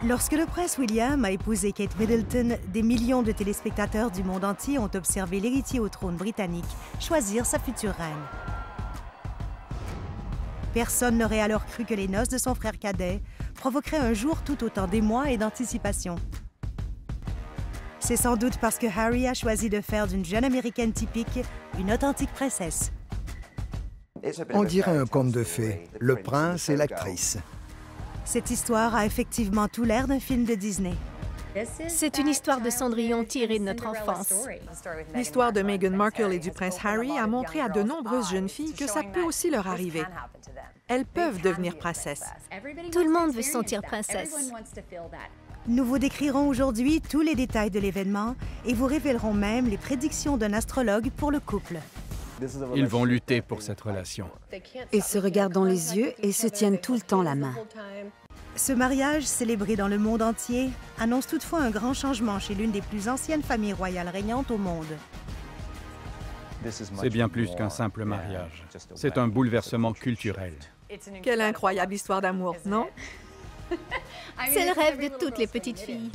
Lorsque le prince William a épousé Kate Middleton, des millions de téléspectateurs du monde entier ont observé l'héritier au trône britannique choisir sa future reine. Personne n'aurait alors cru que les noces de son frère cadet provoqueraient un jour tout autant d'émoi et d'anticipation. C'est sans doute parce que Harry a choisi de faire d'une jeune américaine typique une authentique princesse. On dirait un conte de fées, le prince et l'actrice. Cette histoire a effectivement tout l'air d'un film de Disney. C'est une histoire de Cendrillon tirée de notre enfance. L'histoire de Meghan Markle et du prince Harry a montré à de nombreuses jeunes filles que ça peut aussi leur arriver. Elles peuvent devenir princesses. Tout le monde veut se sentir princesse. Nous vous décrirons aujourd'hui tous les détails de l'événement et vous révélerons même les prédictions d'un astrologue pour le couple. Ils vont lutter pour cette relation. Ils se regardent dans les yeux et se tiennent tout le temps la main. Ce mariage, célébré dans le monde entier, annonce toutefois un grand changement chez l'une des plus anciennes familles royales régnantes au monde. C'est bien plus qu'un simple mariage. C'est un bouleversement culturel. Quelle incroyable histoire d'amour, non? C'est le rêve de toutes les petites filles.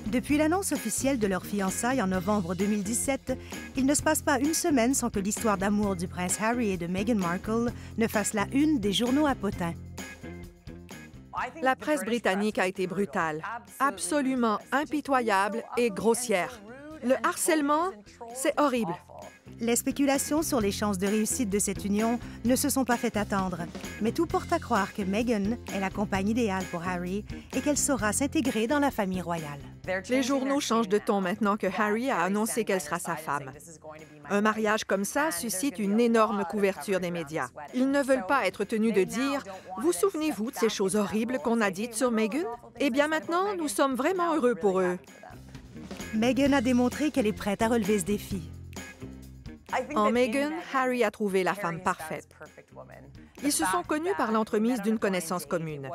Depuis l'annonce officielle de leur fiançailles en novembre 2017, il ne se passe pas une semaine sans que l'histoire d'amour du prince Harry et de Meghan Markle ne fasse la une des journaux à potins. La presse britannique a été brutale, absolument impitoyable et grossière. Le harcèlement, c'est horrible. Les spéculations sur les chances de réussite de cette union ne se sont pas fait attendre, mais tout porte à croire que Meghan est la compagne idéale pour Harry et qu'elle saura s'intégrer dans la famille royale. Les journaux changent de ton maintenant que Harry a annoncé qu'elle sera sa femme. Un mariage comme ça suscite une énorme couverture des médias. Ils ne veulent pas être tenus de dire « Vous souvenez-vous de ces choses horribles qu'on a dites sur Meghan? Eh bien maintenant, nous sommes vraiment heureux pour eux. » Meghan a démontré qu'elle est prête à relever ce défi. En Meghan, Harry a trouvé la femme parfaite. Ils se sont connus par l'entremise d'une connaissance commune.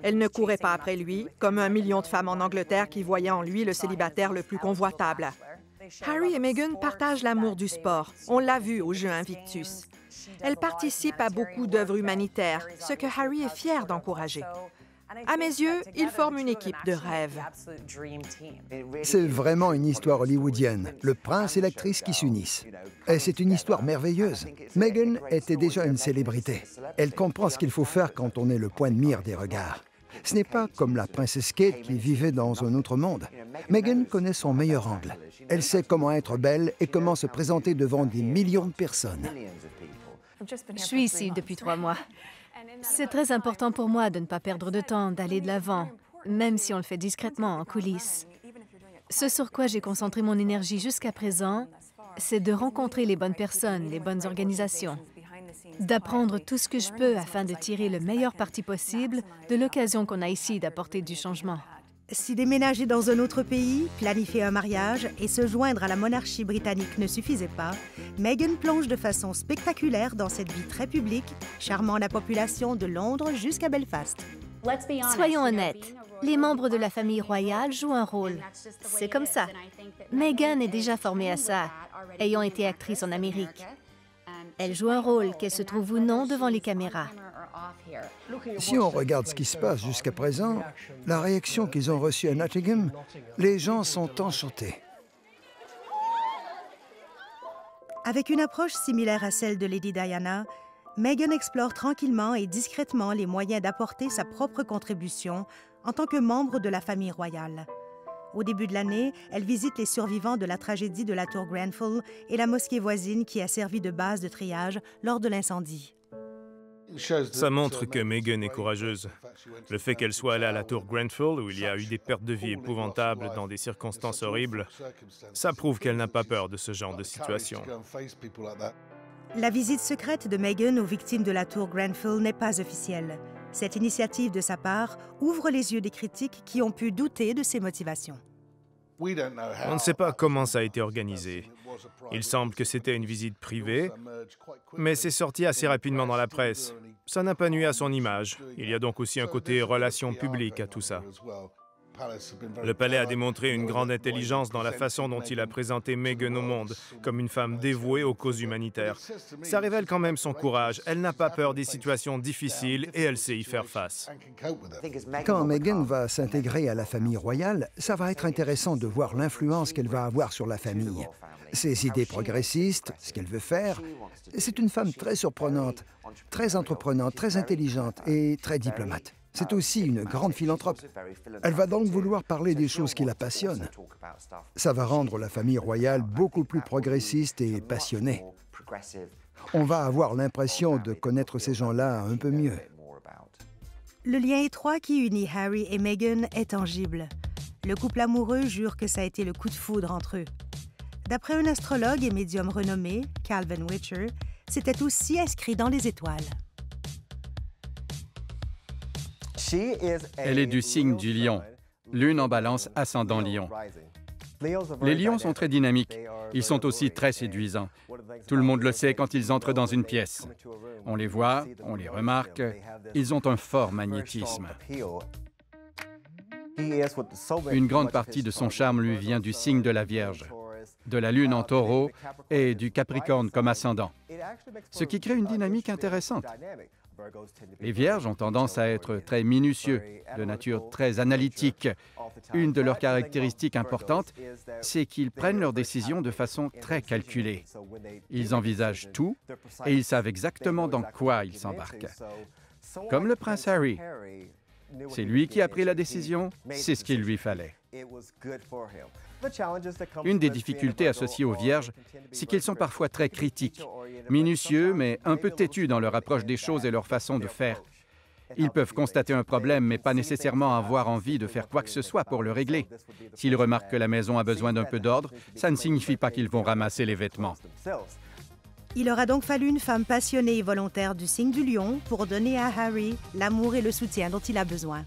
Elle ne courait pas après lui, comme 1 million de femmes en Angleterre qui voyaient en lui le célibataire le plus convoitable. Harry et Meghan partagent l'amour du sport. On l'a vu aux Jeux Invictus. Elle participe à beaucoup d'œuvres humanitaires, ce que Harry est fier d'encourager. À mes yeux, ils forment une équipe de rêve. C'est vraiment une histoire hollywoodienne, le prince et l'actrice qui s'unissent. Et c'est une histoire merveilleuse. Meghan était déjà une célébrité. Elle comprend ce qu'il faut faire quand on est le point de mire des regards. Ce n'est pas comme la princesse Kate qui vivait dans un autre monde. Meghan connaît son meilleur angle. Elle sait comment être belle et comment se présenter devant des millions de personnes. Je suis ici depuis 3 mois. C'est très important pour moi de ne pas perdre de temps, d'aller de l'avant, même si on le fait discrètement en coulisses. Ce sur quoi j'ai concentré mon énergie jusqu'à présent, c'est de rencontrer les bonnes personnes, les bonnes organisations, d'apprendre tout ce que je peux afin de tirer le meilleur parti possible de l'occasion qu'on a ici d'apporter du changement. Si déménager dans un autre pays, planifier un mariage et se joindre à la monarchie britannique ne suffisait pas, Meghan plonge de façon spectaculaire dans cette vie très publique, charmant la population de Londres jusqu'à Belfast. Soyons honnêtes, les membres de la famille royale jouent un rôle. C'est comme ça. Meghan est déjà formée à ça, ayant été actrice en Amérique. Elle joue un rôle, qu'elle se trouve ou non devant les caméras. Si on regarde ce qui se passe jusqu'à présent, la réaction qu'ils ont reçue à Nottingham, les gens sont enchantés. Avec une approche similaire à celle de Lady Diana, Meghan explore tranquillement et discrètement les moyens d'apporter sa propre contribution en tant que membre de la famille royale. Au début de l'année, elle visite les survivants de la tragédie de la tour Grenfell et la mosquée voisine qui a servi de base de triage lors de l'incendie. Ça montre que Meghan est courageuse. Le fait qu'elle soit allée à la tour Grenfell, où il y a eu des pertes de vie épouvantables dans des circonstances horribles, ça prouve qu'elle n'a pas peur de ce genre de situation. La visite secrète de Meghan aux victimes de la tour Grenfell n'est pas officielle. Cette initiative de sa part ouvre les yeux des critiques qui ont pu douter de ses motivations. On ne sait pas comment ça a été organisé. Il semble que c'était une visite privée, mais c'est sorti assez rapidement dans la presse. Ça n'a pas nui à son image. Il y a donc aussi un côté relations publiques à tout ça. Le palais a démontré une grande intelligence dans la façon dont il a présenté Meghan au monde, comme une femme dévouée aux causes humanitaires. Ça révèle quand même son courage. Elle n'a pas peur des situations difficiles et elle sait y faire face. Quand Meghan va s'intégrer à la famille royale, ça va être intéressant de voir l'influence qu'elle va avoir sur la famille. Ses idées progressistes, ce qu'elle veut faire. C'est une femme très surprenante, très entreprenante, très intelligente et très diplomate. C'est aussi une grande philanthrope. Elle va donc vouloir parler des choses qui la passionnent. Ça va rendre la famille royale beaucoup plus progressiste et passionnée. On va avoir l'impression de connaître ces gens-là un peu mieux. Le lien étroit qui unit Harry et Meghan est tangible. Le couple amoureux jure que ça a été le coup de foudre entre eux. D'après un astrologue et médium renommé, Calvin Witcher, c'était aussi inscrit dans les étoiles. Elle est du signe du lion, lune en balance, ascendant lion. Les lions sont très dynamiques. Ils sont aussi très séduisants. Tout le monde le sait quand ils entrent dans une pièce. On les voit, on les remarque. Ils ont un fort magnétisme. Une grande partie de son charme lui vient du signe de la Vierge, de la lune en taureau et du Capricorne comme ascendant, ce qui crée une dynamique intéressante. Les Vierges ont tendance à être très minutieux, de nature très analytique. Une de leurs caractéristiques importantes, c'est qu'ils prennent leurs décisions de façon très calculée. Ils envisagent tout et ils savent exactement dans quoi ils s'embarquent. Comme le prince Harry. C'est lui qui a pris la décision, c'est ce qu'il lui fallait. Une des difficultés associées aux Vierges, c'est qu'ils sont parfois très critiques, minutieux, mais un peu têtus dans leur approche des choses et leur façon de faire. Ils peuvent constater un problème, mais pas nécessairement avoir envie de faire quoi que ce soit pour le régler. S'ils remarquent que la maison a besoin d'un peu d'ordre, ça ne signifie pas qu'ils vont ramasser les vêtements. Il aura donc fallu une femme passionnée et volontaire du signe du lion pour donner à Harry l'amour et le soutien dont il a besoin.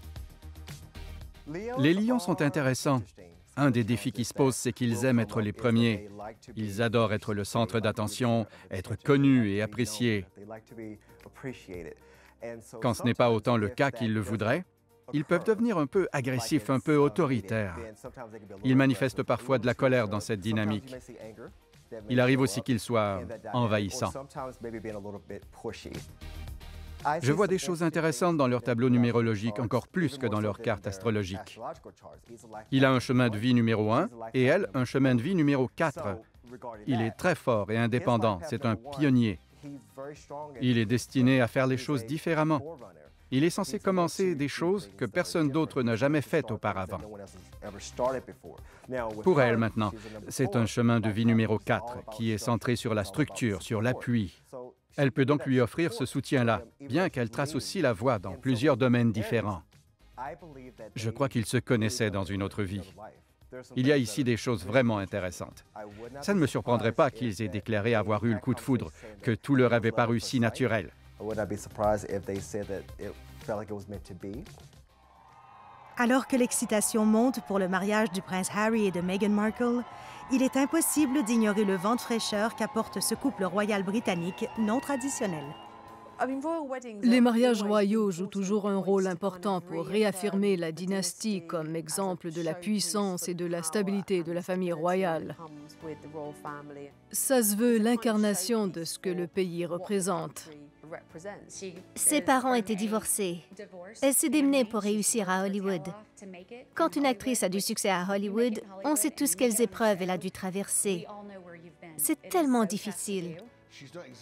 Les lions sont intéressants. Un des défis qui se posent, c'est qu'ils aiment être les premiers. Ils adorent être le centre d'attention, être connus et appréciés. Quand ce n'est pas autant le cas qu'ils le voudraient, ils peuvent devenir un peu agressifs, un peu autoritaires. Ils manifestent parfois de la colère dans cette dynamique. Il arrive aussi qu'ils soient envahissants. Je vois des choses intéressantes dans leur tableau numérologique, encore plus que dans leur carte astrologique. Il a un chemin de vie numéro 1 et elle, un chemin de vie numéro 4. Il est très fort et indépendant, c'est un pionnier. Il est destiné à faire les choses différemment. Il est censé commencer des choses que personne d'autre n'a jamais faites auparavant. Pour elle, maintenant, c'est un chemin de vie numéro 4 qui est centré sur la structure, sur l'appui. Elle peut donc lui offrir ce soutien-là, bien qu'elle trace aussi la voie dans plusieurs domaines différents. Je crois qu'ils se connaissaient dans une autre vie. Il y a ici des choses vraiment intéressantes. Ça ne me surprendrait pas qu'ils aient déclaré avoir eu le coup de foudre, que tout leur avait paru si naturel. Alors que l'excitation monte pour le mariage du prince Harry et de Meghan Markle, il est impossible d'ignorer le vent de fraîcheur qu'apporte ce couple royal britannique non traditionnel. Les mariages royaux jouent toujours un rôle important pour réaffirmer la dynastie comme exemple de la puissance et de la stabilité de la famille royale. Ça se veut l'incarnation de ce que le pays représente. Ses parents étaient divorcés. Elle s'est démenée pour réussir à Hollywood. Quand une actrice a du succès à Hollywood, on sait tous quelles épreuves elle a dû traverser. C'est tellement difficile.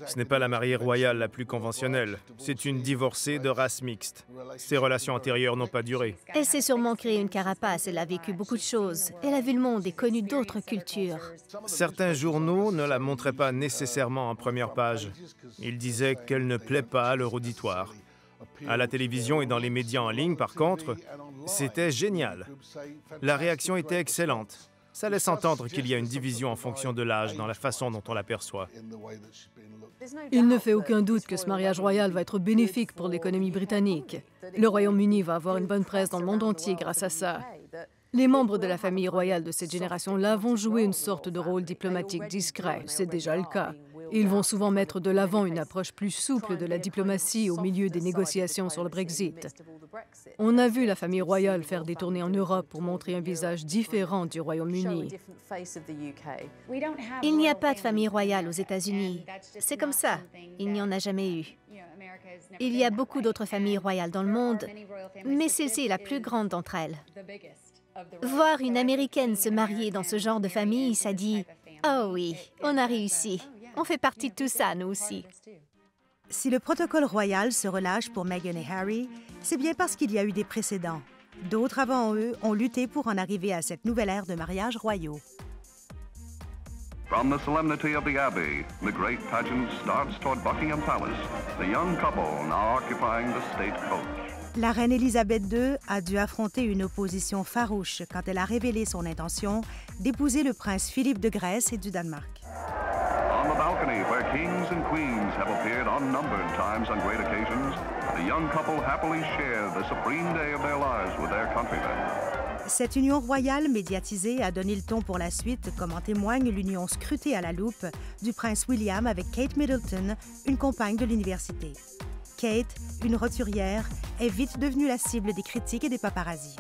Ce n'est pas la mariée royale la plus conventionnelle. C'est une divorcée de race mixte. Ses relations antérieures n'ont pas duré. Elle s'est sûrement créée une carapace. Elle a vécu beaucoup de choses. Elle a vu le monde et connu d'autres cultures. Certains journaux ne la montraient pas nécessairement en première page. Ils disaient qu'elle ne plaît pas à leur auditoire. À la télévision et dans les médias en ligne, par contre, c'était génial. La réaction était excellente. Ça laisse entendre qu'il y a une division en fonction de l'âge dans la façon dont on l'aperçoit. Il ne fait aucun doute que ce mariage royal va être bénéfique pour l'économie britannique. Le Royaume-Uni va avoir une bonne presse dans le monde entier grâce à ça. Les membres de la famille royale de cette génération-là vont jouer une sorte de rôle diplomatique discret, c'est déjà le cas. Ils vont souvent mettre de l'avant une approche plus souple de la diplomatie au milieu des négociations sur le Brexit. On a vu la famille royale faire des tournées en Europe pour montrer un visage différent du Royaume-Uni. Il n'y a pas de famille royale aux États-Unis. C'est comme ça. Il n'y en a jamais eu. Il y a beaucoup d'autres familles royales dans le monde, mais celle-ci est la plus grande d'entre elles. Voir une Américaine se marier dans ce genre de famille, ça dit « Oh oui, on a réussi. On fait partie de tout ça, nous aussi. » Si le protocole royal se relâche pour Meghan et Harry, c'est bien parce qu'il y a eu des précédents. D'autres avant eux ont lutté pour en arriver à cette nouvelle ère de mariages royaux. From the solemnity of the Abbey, the great pageant starts toward Buckingham Palace, the young couple now occupying the state coach. La reine Élisabeth II a dû affronter une opposition farouche quand elle a révélé son intention d'épouser le prince Philippe de Grèce et du Danemark. On the balcony, where kings and queens have appeared unnumbered times on great occasions, the young couple happily share the supreme day of their lives with their countrymen. Cette union royale médiatisée a donné le ton pour la suite, comme en témoigne l'union scrutée à la loupe du prince William avec Kate Middleton, une compagne de l'université. Kate, une roturière, est vite devenue la cible des critiques et des paparazzis.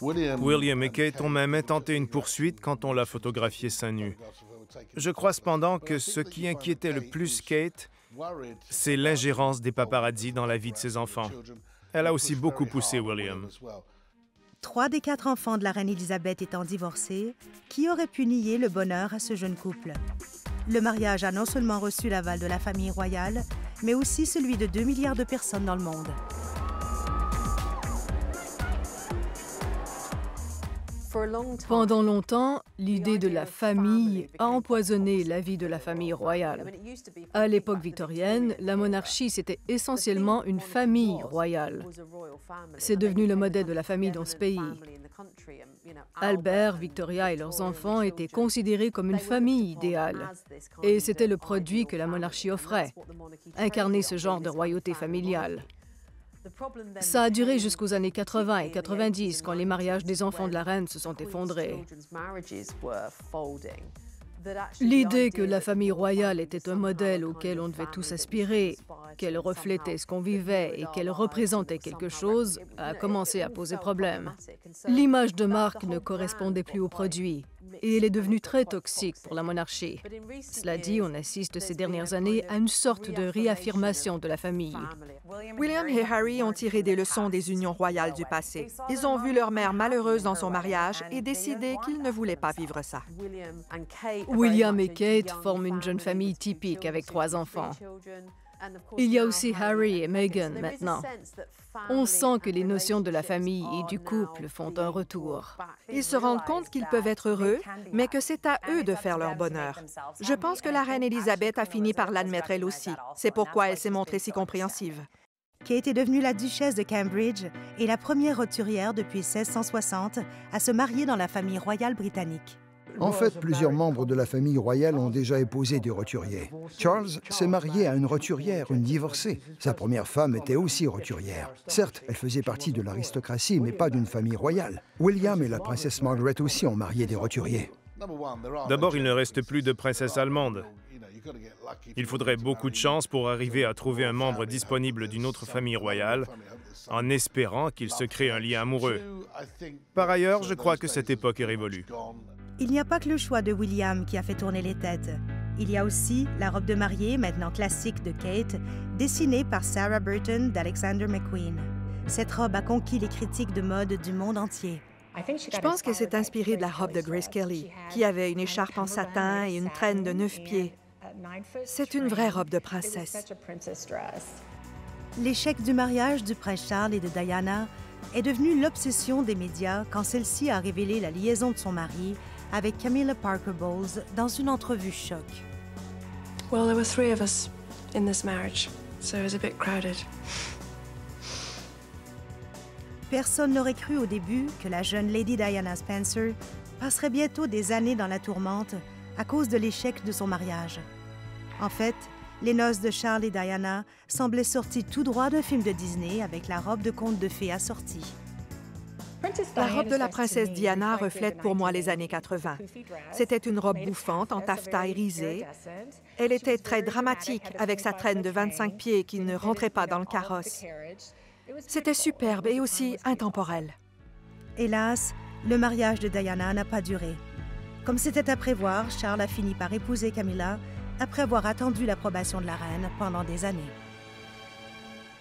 William et Kate ont même intenté une poursuite quand on l'a photographié seins nus. Je crois cependant que ce qui inquiétait le plus Kate, c'est l'ingérence des paparazzis dans la vie de ses enfants. Elle a aussi beaucoup poussé William. 3 des 4 enfants de la reine Élisabeth étant divorcés, qui aurait pu nier le bonheur à ce jeune couple? Le mariage a non seulement reçu l'aval de la famille royale, mais aussi celui de 2 milliards de personnes dans le monde. Pendant longtemps, l'idée de la famille a empoisonné la vie de la famille royale. À l'époque victorienne, la monarchie, c'était essentiellement une famille royale. C'est devenu le modèle de la famille dans ce pays. Albert, Victoria et leurs enfants étaient considérés comme une famille idéale. Et c'était le produit que la monarchie offrait, incarner ce genre de royauté familiale. Ça a duré jusqu'aux années 80 et 90, quand les mariages des enfants de la reine se sont effondrés. L'idée que la famille royale était un modèle auquel on devait tous aspirer, qu'elle reflétait ce qu'on vivait et qu'elle représentait quelque chose, a commencé à poser problème. L'image de marque ne correspondait plus au produit et elle est devenue très toxique pour la monarchie. Cela dit, on assiste ces dernières années à une sorte de réaffirmation de la famille. William et Harry ont tiré des leçons des unions royales du passé. Ils ont vu leur mère malheureuse dans son mariage et décidé qu'ils ne voulaient pas vivre ça. William et Kate forment une jeune famille typique avec 3 enfants. Il y a aussi Harry et Meghan maintenant. On sent que les notions de la famille et du couple font un retour. Ils se rendent compte qu'ils peuvent être heureux, mais que c'est à eux de faire leur bonheur. Je pense que la reine Élisabeth a fini par l'admettre elle aussi. C'est pourquoi elle s'est montrée si compréhensive. Kate est devenue la duchesse de Cambridge et la première roturière depuis 1660 à se marier dans la famille royale britannique. En fait, plusieurs membres de la famille royale ont déjà épousé des roturiers. Charles s'est marié à une roturière, une divorcée. Sa première femme était aussi roturière. Certes, elle faisait partie de l'aristocratie, mais pas d'une famille royale. William et la princesse Margaret aussi ont marié des roturiers. D'abord, il ne reste plus de princesse allemande. Il faudrait beaucoup de chance pour arriver à trouver un membre disponible d'une autre famille royale, en espérant qu'il se crée un lien amoureux. Par ailleurs, je crois que cette époque est révolue. Il n'y a pas que le choix de William qui a fait tourner les têtes. Il y a aussi la robe de mariée, maintenant classique de Kate, dessinée par Sarah Burton d'Alexander McQueen. Cette robe a conquis les critiques de mode du monde entier. Je pense qu'elle s'est inspirée de la robe de Grace Kelly, qui avait une écharpe en satin et une traîne de 9 pieds. C'est une vraie robe de princesse. L'échec du mariage du prince Charles et de Diana est devenu l'obsession des médias quand celle-ci a révélé la liaison de son mari avec Camilla Parker Bowles dans une entrevue choc. Well, there were 3 of us in this marriage, so it was a bit crowded. Personne n'aurait cru au début que la jeune Lady Diana Spencer passerait bientôt des années dans la tourmente à cause de l'échec de son mariage. En fait, les noces de Charles et Diana semblaient sorties tout droit d'un film de Disney avec la robe de conte de fées assortie. La robe de la princesse Diana reflète pour moi les années 80. C'était une robe bouffante en taffetas irisé. Elle était très dramatique avec sa traîne de 25 pieds qui ne rentrait pas dans le carrosse. C'était superbe et aussi intemporel. Hélas, le mariage de Diana n'a pas duré. Comme c'était à prévoir, Charles a fini par épouser Camilla après avoir attendu l'approbation de la reine pendant des années.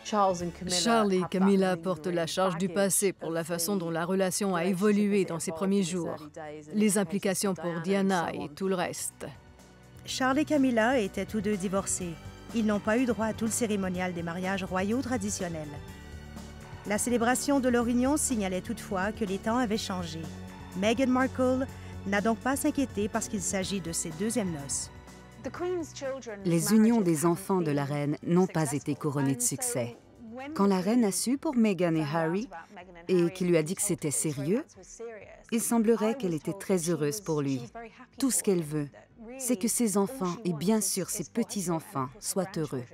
Charles et Camilla portent la charge du passé pour la façon dont la relation a évolué dans ses premiers jours, les implications pour Diana et tout le reste. Charles et Camilla étaient tous deux divorcés. Ils n'ont pas eu droit à tout le cérémonial des mariages royaux traditionnels. La célébration de leur union signalait toutefois que les temps avaient changé. Meghan Markle n'a donc pas à s'inquiéter parce qu'il s'agit de ses deuxièmes noces. Les unions des enfants de la reine n'ont pas été couronnées de succès. Quand la reine a su pour Meghan et Harry, et qu'il lui a dit que c'était sérieux, il semblerait qu'elle était très heureuse pour lui. Tout ce qu'elle veut, c'est que ses enfants, et bien sûr ses petits-enfants, soient heureux.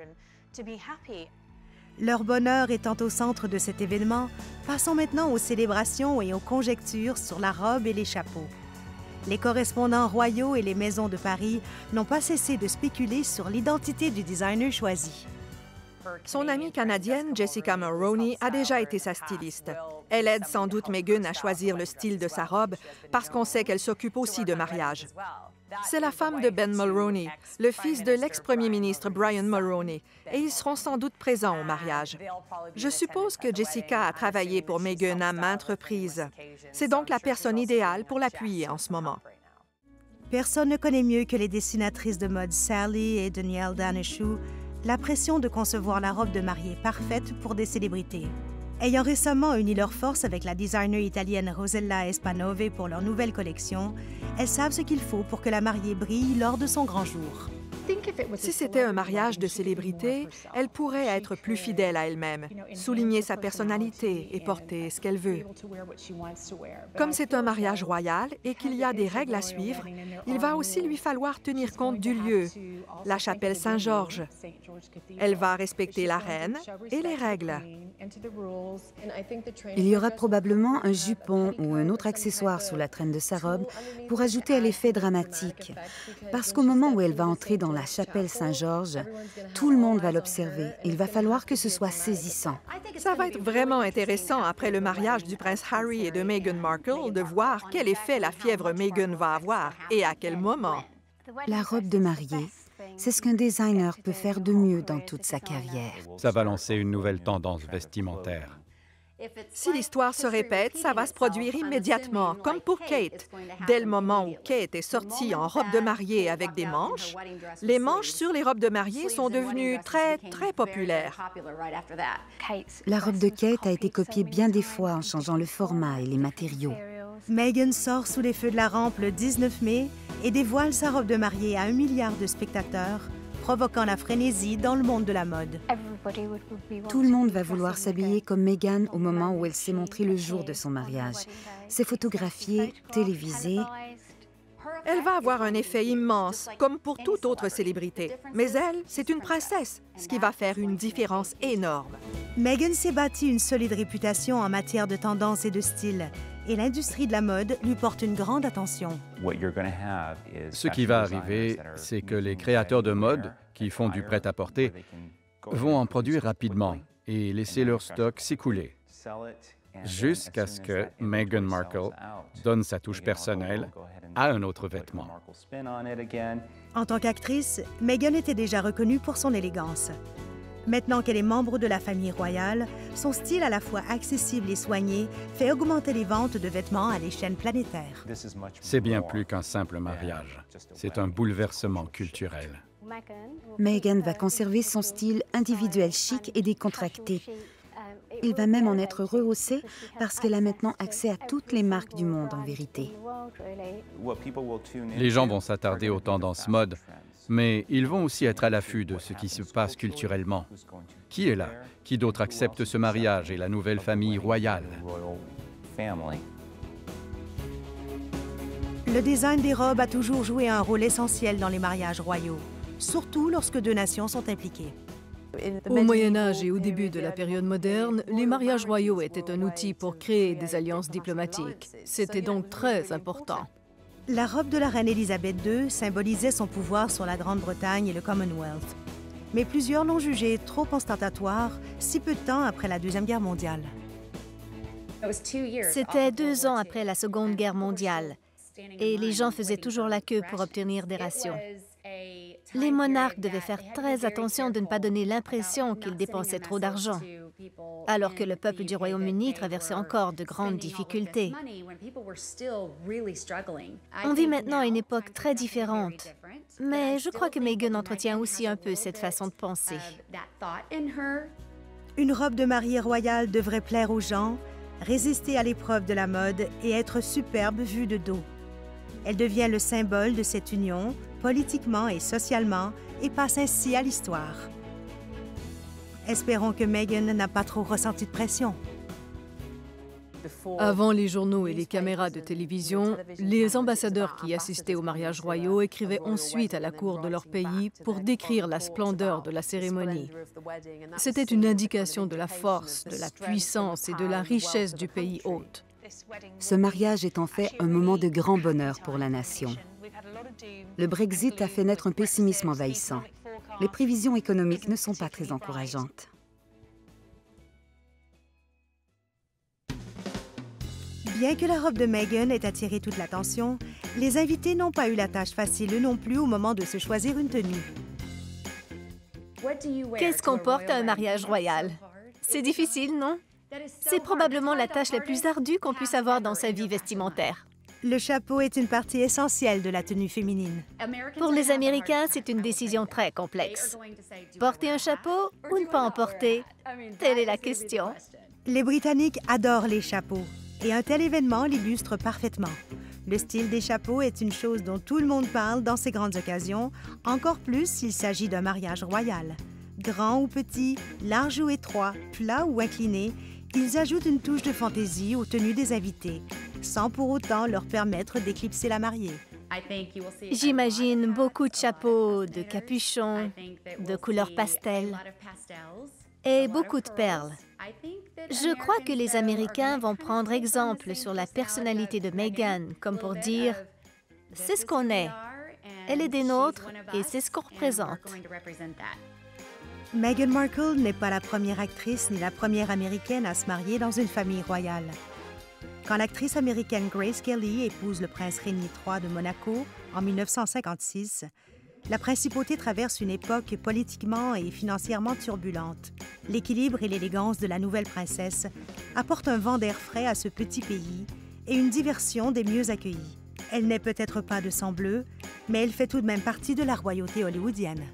Leur bonheur étant au centre de cet événement, passons maintenant aux célébrations et aux conjectures sur la robe et les chapeaux. Les correspondants royaux et les maisons de Paris n'ont pas cessé de spéculer sur l'identité du designer choisi. Son amie canadienne, Jessica Mulroney, a déjà été sa styliste. Elle aide sans doute Meghan à choisir le style de sa robe parce qu'on sait qu'elle s'occupe aussi de mariage. C'est la femme de Ben Mulroney, le fils de l'ex-premier ministre Brian Mulroney, et ils seront sans doute présents au mariage. Je suppose que Jessica a travaillé pour Meghan à maintes reprises. C'est donc la personne idéale pour l'appuyer en ce moment. Personne ne connaît mieux que les dessinatrices de mode Sally et Danielle Daneshou la pression de concevoir la robe de mariée parfaite pour des célébrités. Ayant récemment uni leurs forces avec la designer italienne Rosella Espanove pour leur nouvelle collection, elles savent ce qu'il faut pour que la mariée brille lors de son grand jour. Si c'était un mariage de célébrité, elle pourrait être plus fidèle à elle-même, souligner sa personnalité et porter ce qu'elle veut. Comme c'est un mariage royal et qu'il y a des règles à suivre, il va aussi lui falloir tenir compte du lieu, la chapelle Saint-Georges. Elle va respecter la reine et les règles. Il y aura probablement un jupon ou un autre accessoire sous la traîne de sa robe pour ajouter à l'effet dramatique. Parce qu'au moment où elle va entrer dans la chapelle Saint-Georges, tout le monde va l'observer. Il va falloir que ce soit saisissant. Ça va être vraiment intéressant après le mariage du prince Harry et de Meghan Markle de voir quel effet la fièvre Meghan va avoir et à quel moment. La robe de mariée, c'est ce qu'un designer peut faire de mieux dans toute sa carrière. Ça va lancer une nouvelle tendance vestimentaire. Si l'histoire se répète, ça va se produire immédiatement, comme pour Kate. Dès le moment où Kate est sortie en robe de mariée avec des manches, les manches sur les robes de mariée sont devenues très populaires. La robe de Kate a été copiée bien des fois en changeant le format et les matériaux. Meghan sort sous les feux de la rampe le 19 mai et dévoile sa robe de mariée à 1 milliard de spectateurs, provoquant la frénésie dans le monde de la mode. Tout le monde va vouloir s'habiller comme Meghan au moment où elle s'est montrée le jour de son mariage. C'est photographié, télévisé. Elle va avoir un effet immense, comme pour toute autre célébrité. Mais elle, c'est une princesse, ce qui va faire une différence énorme. Meghan s'est bâtie une solide réputation en matière de tendance et de style, et l'industrie de la mode lui porte une grande attention. Ce qui va arriver, c'est que les créateurs de mode, qui font du prêt-à-porter, vont en produire rapidement et laisser leur stock s'écouler, jusqu'à ce que Meghan Markle donne sa touche personnelle à un autre vêtement. En tant qu'actrice, Meghan était déjà reconnue pour son élégance. Maintenant qu'elle est membre de la famille royale, son style à la fois accessible et soigné fait augmenter les ventes de vêtements à l'échelle planétaire. C'est bien plus qu'un simple mariage. C'est un bouleversement culturel. Meghan va conserver son style individuel chic et décontracté. Il va même en être rehaussé parce qu'elle a maintenant accès à toutes les marques du monde en vérité. Les gens vont s'attarder aux tendances mode, mais ils vont aussi être à l'affût de ce qui se passe culturellement. Qui est là? Qui d'autre accepte ce mariage et la nouvelle famille royale? Le design des robes a toujours joué un rôle essentiel dans les mariages royaux, surtout lorsque deux nations sont impliquées. Au Moyen Âge et au début de la période moderne, les mariages royaux étaient un outil pour créer des alliances diplomatiques. C'était donc très important. La robe de la reine Élisabeth II symbolisait son pouvoir sur la Grande-Bretagne et le Commonwealth. Mais plusieurs l'ont jugée trop ostentatoire, si peu de temps après la Deuxième Guerre mondiale. C'était 2 ans après la Seconde Guerre mondiale et les gens faisaient toujours la queue pour obtenir des rations. Les monarques devaient faire très attention de ne pas donner l'impression qu'ils dépensaient trop d'argent, alors que le peuple du Royaume-Uni traversait encore de grandes difficultés. On vit maintenant une époque très différente, mais je crois que Meghan entretient aussi un peu cette façon de penser. Une robe de mariée royale devrait plaire aux gens, résister à l'épreuve de la mode et être superbe vue de dos. Elle devient le symbole de cette union, politiquement et socialement, et passe ainsi à l'histoire. Espérons que Meghan n'a pas trop ressenti de pression. Avant les journaux et les caméras de télévision, les ambassadeurs qui assistaient aux mariages royaux écrivaient ensuite à la cour de leur pays pour décrire la splendeur de la cérémonie. C'était une indication de la force, de la puissance et de la richesse du pays hôte. Ce mariage est en fait un moment de grand bonheur pour la nation. Le Brexit a fait naître un pessimisme envahissant. Les prévisions économiques ne sont pas très encourageantes. Bien que la robe de Meghan ait attiré toute l'attention, les invités n'ont pas eu la tâche facile non plus au moment de se choisir une tenue. Qu'est-ce qu'on porte à un mariage royal? C'est difficile, non? C'est probablement la tâche la plus ardue qu'on puisse avoir dans sa vie vestimentaire. Le chapeau est une partie essentielle de la tenue féminine. Pour les Américains, c'est une décision très complexe. Porter un chapeau ou ne pas en porter? Telle est la question. Les Britanniques adorent les chapeaux, et un tel événement l'illustre parfaitement. Le style des chapeaux est une chose dont tout le monde parle dans ces grandes occasions, encore plus s'il s'agit d'un mariage royal. Grand ou petit, large ou étroit, plat ou incliné, ils ajoutent une touche de fantaisie aux tenues des invités, sans pour autant leur permettre d'éclipser la mariée. J'imagine beaucoup de chapeaux, de capuchons, de couleurs pastel et beaucoup de perles. Je crois que les Américains vont prendre exemple sur la personnalité de Meghan, comme pour dire « c'est ce qu'on est, elle est des nôtres et c'est ce qu'on représente ». Meghan Markle n'est pas la première actrice ni la première Américaine à se marier dans une famille royale. Quand l'actrice américaine Grace Kelly épouse le prince Régnier III de Monaco en 1956, la principauté traverse une époque politiquement et financièrement turbulente. L'équilibre et l'élégance de la nouvelle princesse apportent un vent d'air frais à ce petit pays et une diversion des mieux accueillis. Elle n'est peut-être pas de sang bleu, mais elle fait tout de même partie de la royauté hollywoodienne.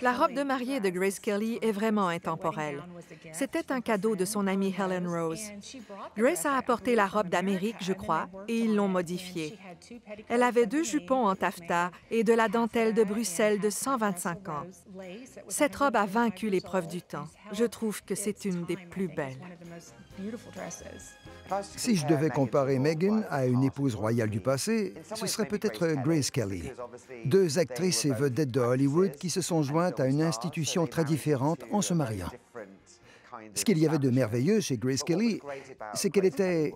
La robe de mariée de Grace Kelly est vraiment intemporelle. C'était un cadeau de son amie Helen Rose. Grace a apporté la robe d'Amérique, je crois, et ils l'ont modifiée. Elle avait 2 jupons en taffetas et de la dentelle de Bruxelles de 125 ans. Cette robe a vaincu l'épreuve du temps. Je trouve que c'est une des plus belles. Si je devais comparer Meghan à une épouse royale du passé, ce serait peut-être Grace Kelly. 2 actrices et vedettes de Hollywood qui se sont jointes à une institution très différente en se mariant. Ce qu'il y avait de merveilleux chez Grace Kelly, c'est qu'elle était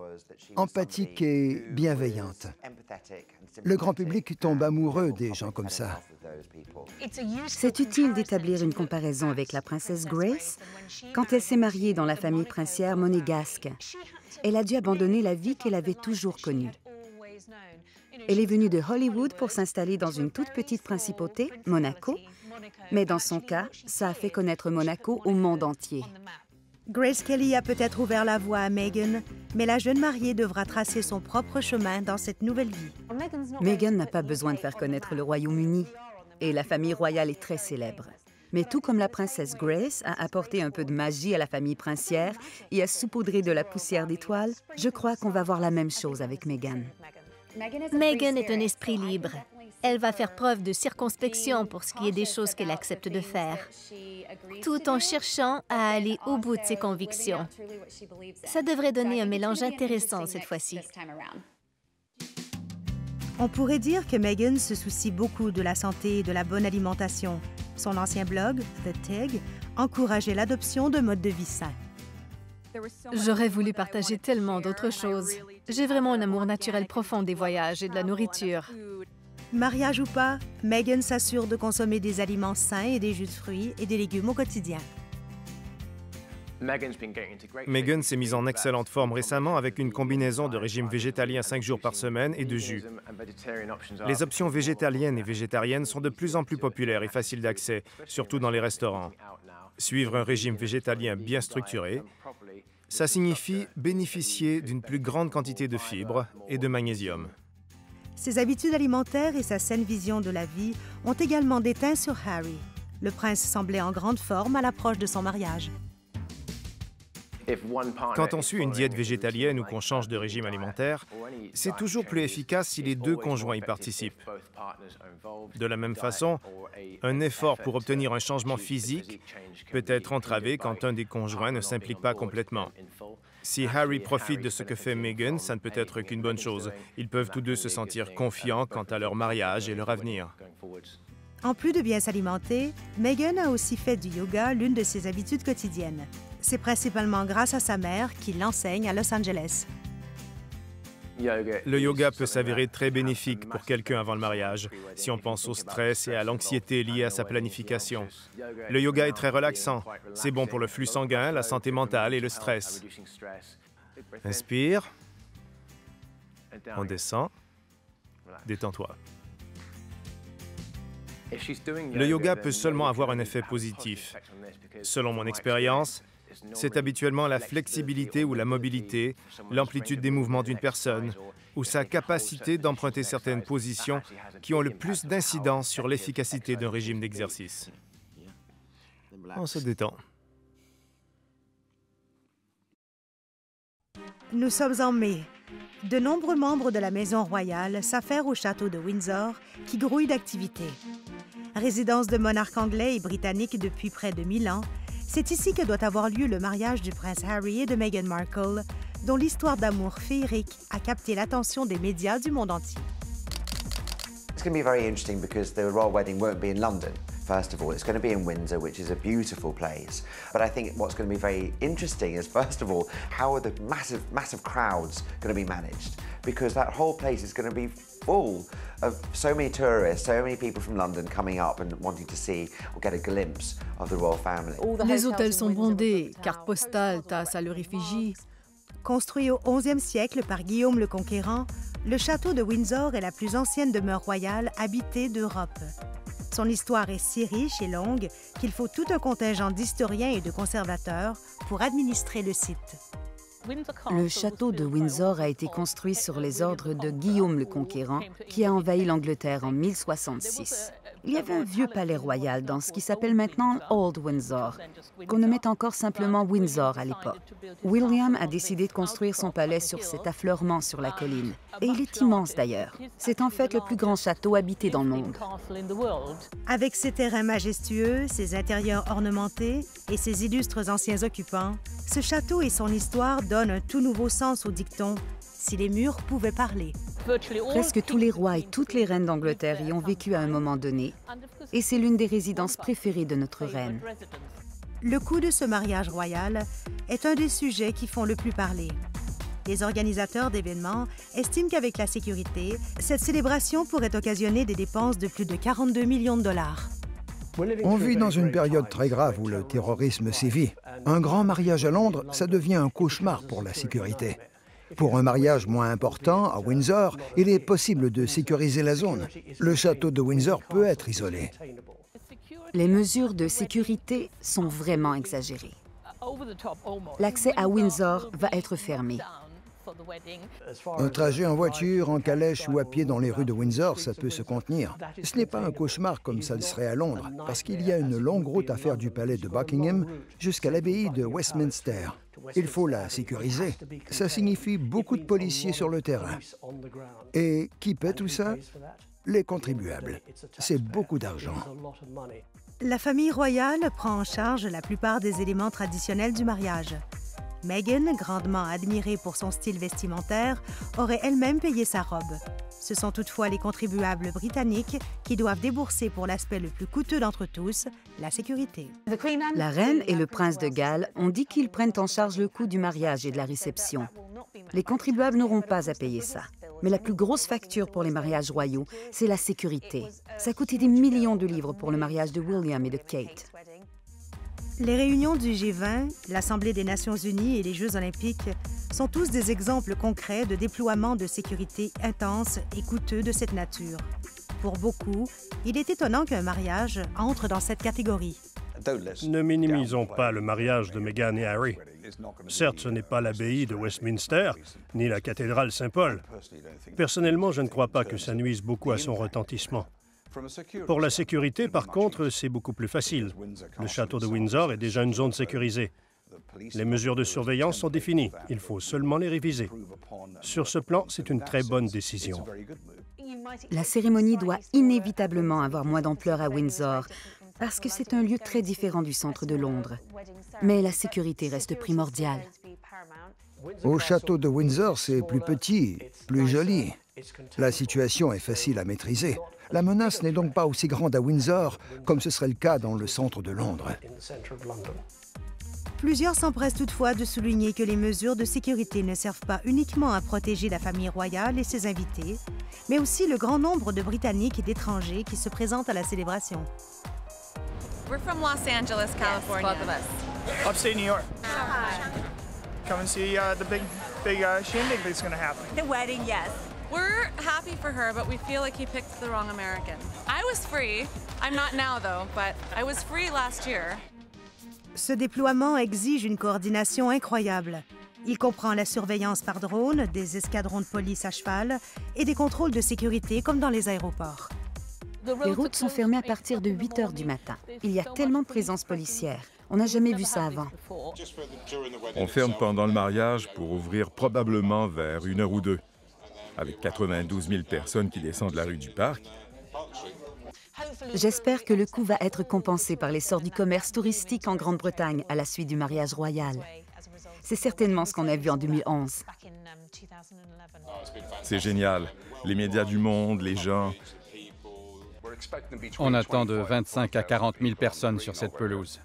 empathique et bienveillante. Le grand public tombe amoureux des gens comme ça. C'est utile d'établir une comparaison avec la princesse Grace quand elle s'est mariée dans la famille princière monégasque. Elle a dû abandonner la vie qu'elle avait toujours connue. Elle est venue de Hollywood pour s'installer dans une toute petite principauté, Monaco, mais dans son cas, ça a fait connaître Monaco au monde entier. Grace Kelly a peut-être ouvert la voie à Meghan, mais la jeune mariée devra tracer son propre chemin dans cette nouvelle vie. Meghan n'a pas besoin de faire connaître le Royaume-Uni, et la famille royale est très célèbre. Mais tout comme la princesse Grace a apporté un peu de magie à la famille princière et a saupoudré de la poussière d'étoiles, je crois qu'on va voir la même chose avec Meghan. Meghan est un esprit libre. Elle va faire preuve de circonspection pour ce qui est des choses qu'elle accepte de faire, tout en cherchant à aller au bout de ses convictions. Ça devrait donner un mélange intéressant cette fois-ci. On pourrait dire que Meghan se soucie beaucoup de la santé et de la bonne alimentation, Son ancien blog, The Tig, encourageait l'adoption de modes de vie sains. J'aurais voulu partager tellement d'autres choses. J'ai vraiment un amour naturel profond des voyages et de la nourriture. Mariage ou pas, Megan s'assure de consommer des aliments sains et des jus de fruits et des légumes au quotidien. Megan s'est mise en excellente forme récemment avec une combinaison de régime végétalien 5 jours par semaine et de jus. Les options végétaliennes et végétariennes sont de plus en plus populaires et faciles d'accès, surtout dans les restaurants. Suivre un régime végétalien bien structuré, ça signifie bénéficier d'une plus grande quantité de fibres et de magnésium. Ses habitudes alimentaires et sa saine vision de la vie ont également déteint sur Harry. Le prince semblait en grande forme à l'approche de son mariage. Quand on suit une diète végétalienne ou qu'on change de régime alimentaire, c'est toujours plus efficace si les deux conjoints y participent. De la même façon, un effort pour obtenir un changement physique peut être entravé quand un des conjoints ne s'implique pas complètement. Si Harry profite de ce que fait Meghan, ça ne peut être qu'une bonne chose. Ils peuvent tous deux se sentir confiants quant à leur mariage et leur avenir. En plus de bien s'alimenter, Meghan a aussi fait du yoga l'une de ses habitudes quotidiennes. C'est principalement grâce à sa mère qui l'enseigne à Los Angeles. Le yoga peut s'avérer très bénéfique pour quelqu'un avant le mariage, si on pense au stress et à l'anxiété liée à sa planification. Le yoga est très relaxant. C'est bon pour le flux sanguin, la santé mentale et le stress. Inspire. On descend. Détends-toi. Le yoga peut seulement avoir un effet positif. Selon mon expérience, c'est habituellement la flexibilité ou la mobilité, l'amplitude des mouvements d'une personne, ou sa capacité d'emprunter certaines positions qui ont le plus d'incidence sur l'efficacité d'un régime d'exercice. On se détend. Nous sommes en mai. De nombreux membres de la Maison royale s'affairent au château de Windsor, qui grouille d'activités. Résidence de monarques anglais et britanniques depuis près de 1000 ans, c'est ici que doit avoir lieu le mariage du prince Harry et de Meghan Markle, dont l'histoire d'amour féerique a capté l'attention des médias du monde entier. It's going to be very interesting because the royal wedding won't be in London. First of all, it's going to be in Windsor, which is a beautiful place. But I think what's going to be very interesting is, first of all, how are the massive crowds going to be managed? Because that whole place is going to be full of so many tourists, so many people from London coming up and wanting to see or get a glimpse of the royal family. Les hôtels sont bondés, cartes postales, tasses à l'effigie. Construit au 11e siècle par Guillaume le Conquérant, le château de Windsor est la plus ancienne demeure royale habitée d'Europe. Son histoire est si riche et longue qu'il faut tout un contingent d'historiens et de conservateurs pour administrer le site. Le château de Windsor a été construit sur les ordres de Guillaume le Conquérant, qui a envahi l'Angleterre en 1066. Il y avait un vieux palais royal dans ce qui s'appelle maintenant Old Windsor, qu'on nommait encore simplement Windsor à l'époque. William a décidé de construire son palais sur cet affleurement sur la colline. Et il est immense d'ailleurs. C'est en fait le plus grand château habité dans le monde. Avec ses terrains majestueux, ses intérieurs ornementés et ses illustres anciens occupants, ce château et son histoire donnent un tout nouveau sens au dicton « Si les murs pouvaient parler ». Presque tous les rois et toutes les reines d'Angleterre y ont vécu à un moment donné, et c'est l'une des résidences préférées de notre reine. Le coût de ce mariage royal est un des sujets qui font le plus parler. Les organisateurs d'événements estiment qu'avec la sécurité, cette célébration pourrait occasionner des dépenses de plus de 42 millions de dollars. On vit dans une période très grave où le terrorisme sévit. Un grand mariage à Londres, ça devient un cauchemar pour la sécurité. Pour un mariage moins important, à Windsor, il est possible de sécuriser la zone. Le château de Windsor peut être isolé. Les mesures de sécurité sont vraiment exagérées. L'accès à Windsor va être fermé. Un trajet en voiture, en calèche ou à pied dans les rues de Windsor, ça peut se contenir. Ce n'est pas un cauchemar comme ça le serait à Londres, parce qu'il y a une longue route à faire du palais de Buckingham jusqu'à l'abbaye de Westminster. Il faut la sécuriser. Ça signifie beaucoup de policiers sur le terrain. Et qui paie tout ça? Les contribuables. C'est beaucoup d'argent. La famille royale prend en charge la plupart des éléments traditionnels du mariage. Meghan, grandement admirée pour son style vestimentaire, aurait elle-même payé sa robe. Ce sont toutefois les contribuables britanniques qui doivent débourser pour l'aspect le plus coûteux d'entre tous, la sécurité. La reine et le prince de Galles ont dit qu'ils prennent en charge le coût du mariage et de la réception. Les contribuables n'auront pas à payer ça. Mais la plus grosse facture pour les mariages royaux, c'est la sécurité. Ça a coûté des millions de livres pour le mariage de William et de Kate. Les réunions du G20, l'Assemblée des Nations unies et les Jeux olympiques sont tous des exemples concrets de déploiement de sécurité intense et coûteux de cette nature. Pour beaucoup, il est étonnant qu'un mariage entre dans cette catégorie. Ne minimisons pas le mariage de Meghan et Harry. Certes, ce n'est pas l'abbaye de Westminster, ni la cathédrale Saint-Paul. Personnellement, je ne crois pas que ça nuise beaucoup à son retentissement. Pour la sécurité, par contre, c'est beaucoup plus facile. Le château de Windsor est déjà une zone sécurisée. Les mesures de surveillance sont définies. Il faut seulement les réviser. Sur ce plan, c'est une très bonne décision. La cérémonie doit inévitablement avoir moins d'ampleur à Windsor, parce que c'est un lieu très différent du centre de Londres. Mais la sécurité reste primordiale. Au château de Windsor, c'est plus petit, plus joli. La situation est facile à maîtriser. La menace n'est donc pas aussi grande à Windsor comme ce serait le cas dans le centre de Londres. Plusieurs s'empressent toutefois de souligner que les mesures de sécurité ne servent pas uniquement à protéger la famille royale et ses invités, mais aussi le grand nombre de Britanniques et d'étrangers qui se présentent à la célébration. We're from Los Angeles, California. Yes, upstate New York. Come and see the big shindig that's going to happen. The wedding, yes. We're happy for her, but we feel like he picked the wrong American. I was free. I'm not now, though, but I was free last year. Ce déploiement exige une coordination incroyable. Il comprend la surveillance par drone, des escadrons de police à cheval et des contrôles de sécurité comme dans les aéroports. Les routes sont fermées à partir de 8 heures du matin. Il y a tellement de présence policière. On n'a jamais vu ça avant. On ferme pendant le mariage pour ouvrir probablement vers 1 heure ou 2. Avec 92 000 personnes qui descendent la rue du Parc. J'espère que le coût va être compensé par l'essor du commerce touristique en Grande-Bretagne à la suite du mariage royal. C'est certainement ce qu'on a vu en 2011. C'est génial. Les médias du monde, les gens. On attend de 25 à 40 000 personnes sur cette pelouse.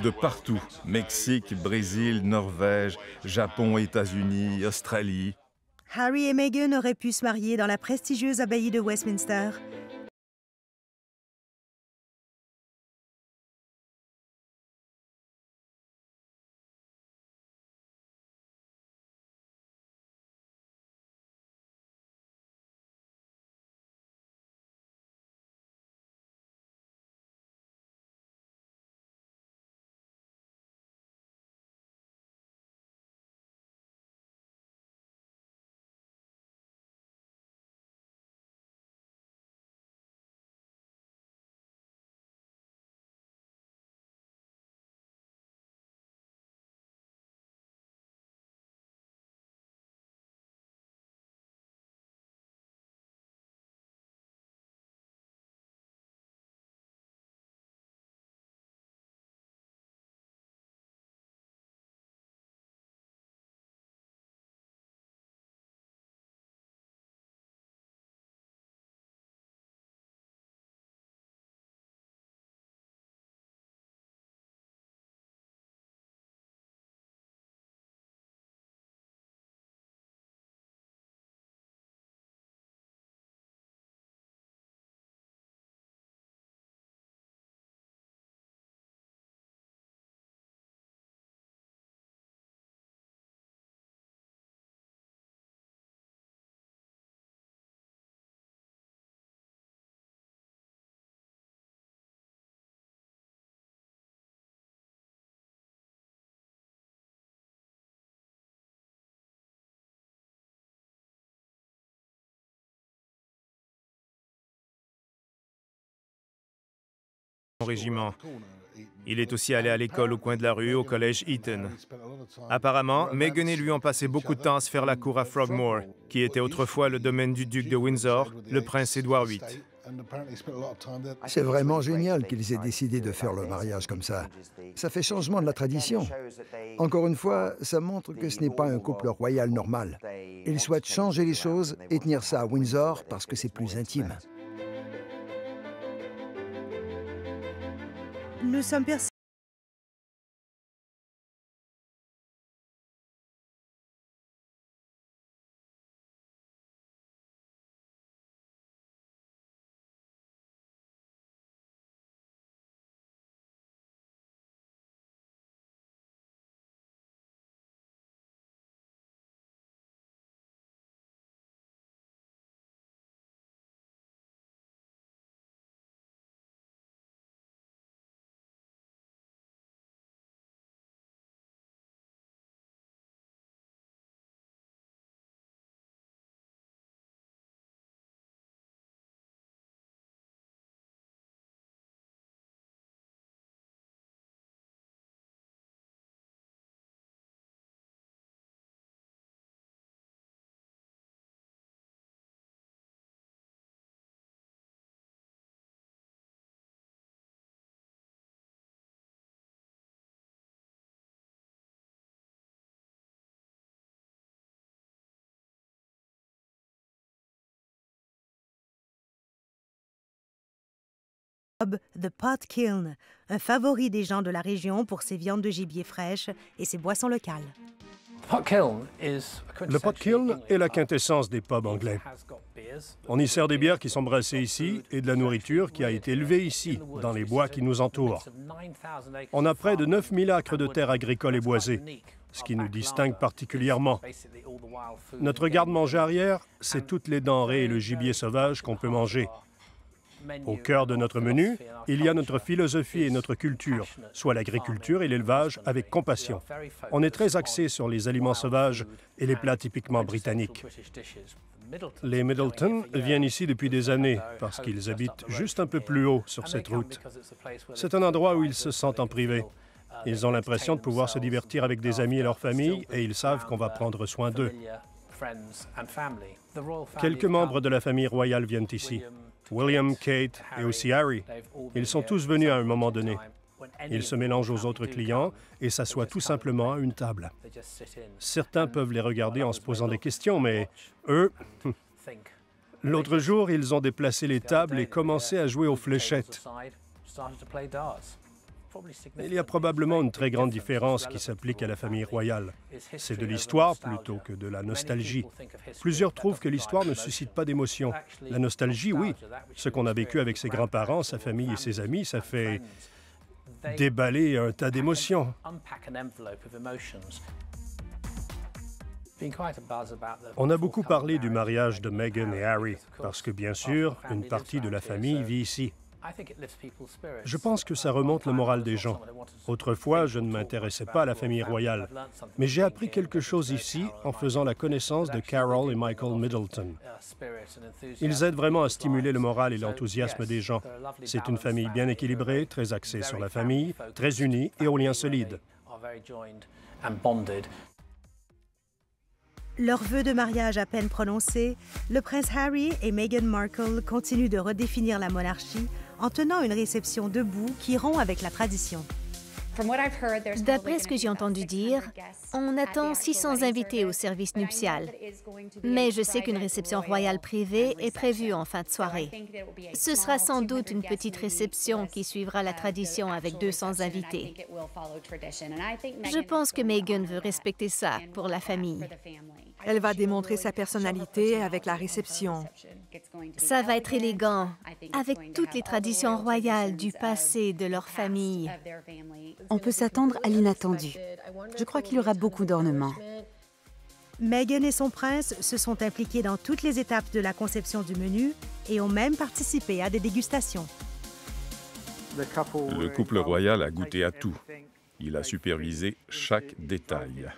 De partout. Mexique, Brésil, Norvège, Japon, États-Unis, Australie. Harry et Meghan auraient pu se marier dans la prestigieuse abbaye de Westminster. Régiment. Il est aussi allé à l'école au coin de la rue, au collège Eton. Apparemment, Meghan et lui ont passé beaucoup de temps à se faire la cour à Frogmore, qui était autrefois le domaine du duc de Windsor, le prince Édouard VIII. C'est vraiment génial qu'ils aient décidé de faire le mariage comme ça. Ça fait changement de la tradition. Encore une fois, ça montre que ce n'est pas un couple royal normal. Ils souhaitent changer les choses et tenir ça à Windsor parce que c'est plus intime. Nous sommes persuadés The Pot Kiln, un favori des gens de la région pour ses viandes de gibier fraîches et ses boissons locales. Le Pot Kiln est la quintessence des pubs anglais. On y sert des bières qui sont brassées ici et de la nourriture qui a été élevée ici, dans les bois qui nous entourent. On a près de 9000 acres de terre agricole et boisée, ce qui nous distingue particulièrement. Notre garde-manger arrière, c'est toutes les denrées et le gibier sauvage qu'on peut manger. Au cœur de notre menu, il y a notre philosophie et notre culture, soit l'agriculture et l'élevage avec compassion. On est très axé sur les aliments sauvages et les plats typiquement britanniques. Les Middleton viennent ici depuis des années parce qu'ils habitent juste un peu plus haut sur cette route. C'est un endroit où ils se sentent en privé. Ils ont l'impression de pouvoir se divertir avec des amis et leur famille et ils savent qu'on va prendre soin d'eux. Quelques membres de la famille royale viennent ici. William, Kate et aussi Harry. Ils sont tous venus à un moment donné. Ils se mélangent aux autres clients et s'assoient tout simplement à une table. Certains peuvent les regarder en se posant des questions, mais eux... L'autre jour, ils ont déplacé les tables et commencé à jouer aux fléchettes. Il y a probablement une très grande différence qui s'applique à la famille royale. C'est de l'histoire plutôt que de la nostalgie. Plusieurs trouvent que l'histoire ne suscite pas d'émotion. La nostalgie, oui. Ce qu'on a vécu avec ses grands-parents, sa famille et ses amis, ça fait déballer un tas d'émotions. On a beaucoup parlé du mariage de Meghan et Harry, parce que, bien sûr, une partie de la famille vit ici. Je pense que ça remonte le moral des gens. Autrefois, je ne m'intéressais pas à la famille royale, mais j'ai appris quelque chose ici en faisant la connaissance de Carol et Michael Middleton. Ils aident vraiment à stimuler le moral et l'enthousiasme des gens. C'est une famille bien équilibrée, très axée sur la famille, très unie et aux liens solides. Leurs vœux de mariage à peine prononcés, le prince Harry et Meghan Markle continuent de redéfinir la monarchie en tenant une réception debout qui rompt avec la tradition. D'après ce que j'ai entendu dire, on attend 600 invités au service nuptial. Mais je sais qu'une réception royale privée est prévue en fin de soirée. Ce sera sans doute une petite réception qui suivra la tradition avec 200 invités. Je pense que Meghan veut respecter ça pour la famille. Elle va démontrer sa personnalité avec la réception. Ça va être élégant, avec toutes les traditions royales du passé de leur famille. On peut s'attendre à l'inattendu. Je crois qu'il y aura beaucoup d'ornements. Meghan et son prince se sont impliqués dans toutes les étapes de la conception du menu et ont même participé à des dégustations. Le couple royal a goûté à tout. Il a supervisé chaque détail.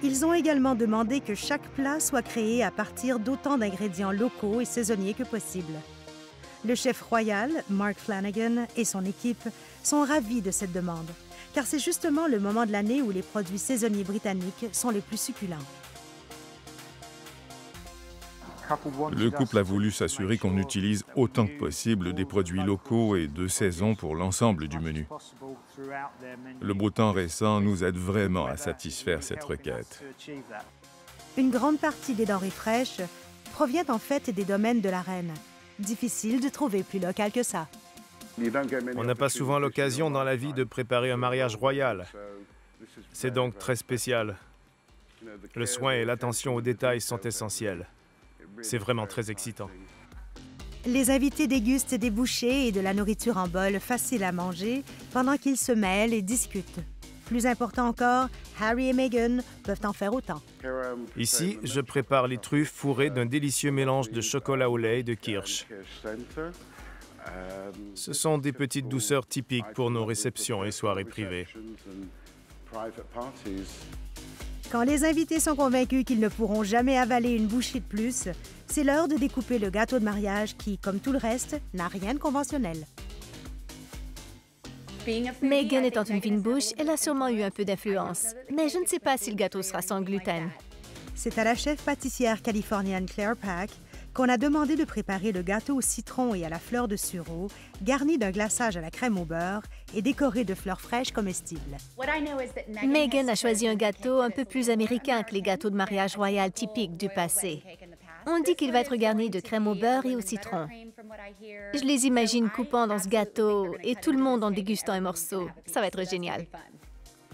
Ils ont également demandé que chaque plat soit créé à partir d'autant d'ingrédients locaux et saisonniers que possible. Le chef royal, Mark Flanagan, et son équipe sont ravis de cette demande, car c'est justement le moment de l'année où les produits saisonniers britanniques sont les plus succulents. Le couple a voulu s'assurer qu'on utilise autant que possible des produits locaux et de saison pour l'ensemble du menu. Le beau temps récent nous aide vraiment à satisfaire cette requête. Une grande partie des denrées fraîches provient en fait des domaines de la reine. Difficile de trouver plus local que ça. On n'a pas souvent l'occasion dans la vie de préparer un mariage royal. C'est donc très spécial. Le soin et l'attention aux détails sont essentiels. C'est vraiment très excitant. Les invités dégustent des bouchées et de la nourriture en bol facile à manger pendant qu'ils se mêlent et discutent. Plus important encore, Harry et Meghan peuvent en faire autant. Ici, je prépare les truffes fourrées d'un délicieux mélange de chocolat au lait et de kirsch. Ce sont des petites douceurs typiques pour nos réceptions et soirées privées. Quand les invités sont convaincus qu'ils ne pourront jamais avaler une bouchée de plus, c'est l'heure de découper le gâteau de mariage qui, comme tout le reste, n'a rien de conventionnel. Meghan étant une fine bouche, elle a sûrement eu un peu d'influence. Mais je ne sais pas si le gâteau sera sans gluten. C'est à la chef pâtissière californienne Claire Pack qu'on a demandé de préparer le gâteau au citron et à la fleur de sureau, garni d'un glaçage à la crème au beurre et décoré de fleurs fraîches comestibles. Meghan a choisi un gâteau un peu plus américain que les gâteaux de mariage royal typiques du passé. On dit qu'il va être garni de crème au beurre et au citron. Je les imagine coupant dans ce gâteau et tout le monde en dégustant un morceau. Ça va être génial.